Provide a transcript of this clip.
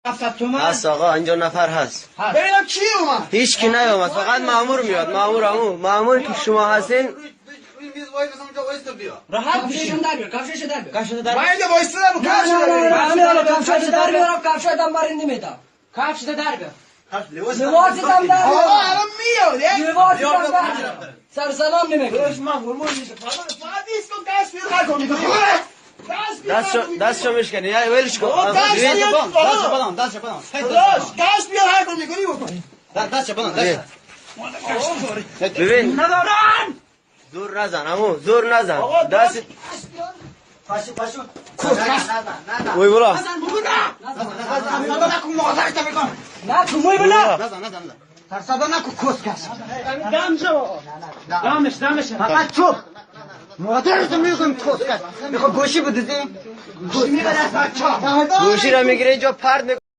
700 تومن هست آقا اینجا نفر هست. ببینم کی اومد. هیچ کی نیومد، فقط مامور میاد. مامور که شما هستین راحت بشین در بیار کفشش در بیار من اینجا وایستادم کفشش در بیارم کفشاتم برنده میدم کفش در بیار لباسم در آقا بیار الان میاد لباسم در بیار سر سلام نمیکنی من فرمون میشه فقط دیسکو دست بیار هر کاری کنی دستشو میشکنی یا ولش کن. دست بیار دست بدم دست بیار هر کاری کنی بکنی دست بدم ببین ندارن زور نزن عمو، زور نزن. دست پاشو وای بولا نه کموی بلا ترسادا نکو کس کس دم شو دمش فقط چوب مادرت میگم کس کس میخواد گوشی بدزی گوشی میبره گوشی را میگیره اینجا پرد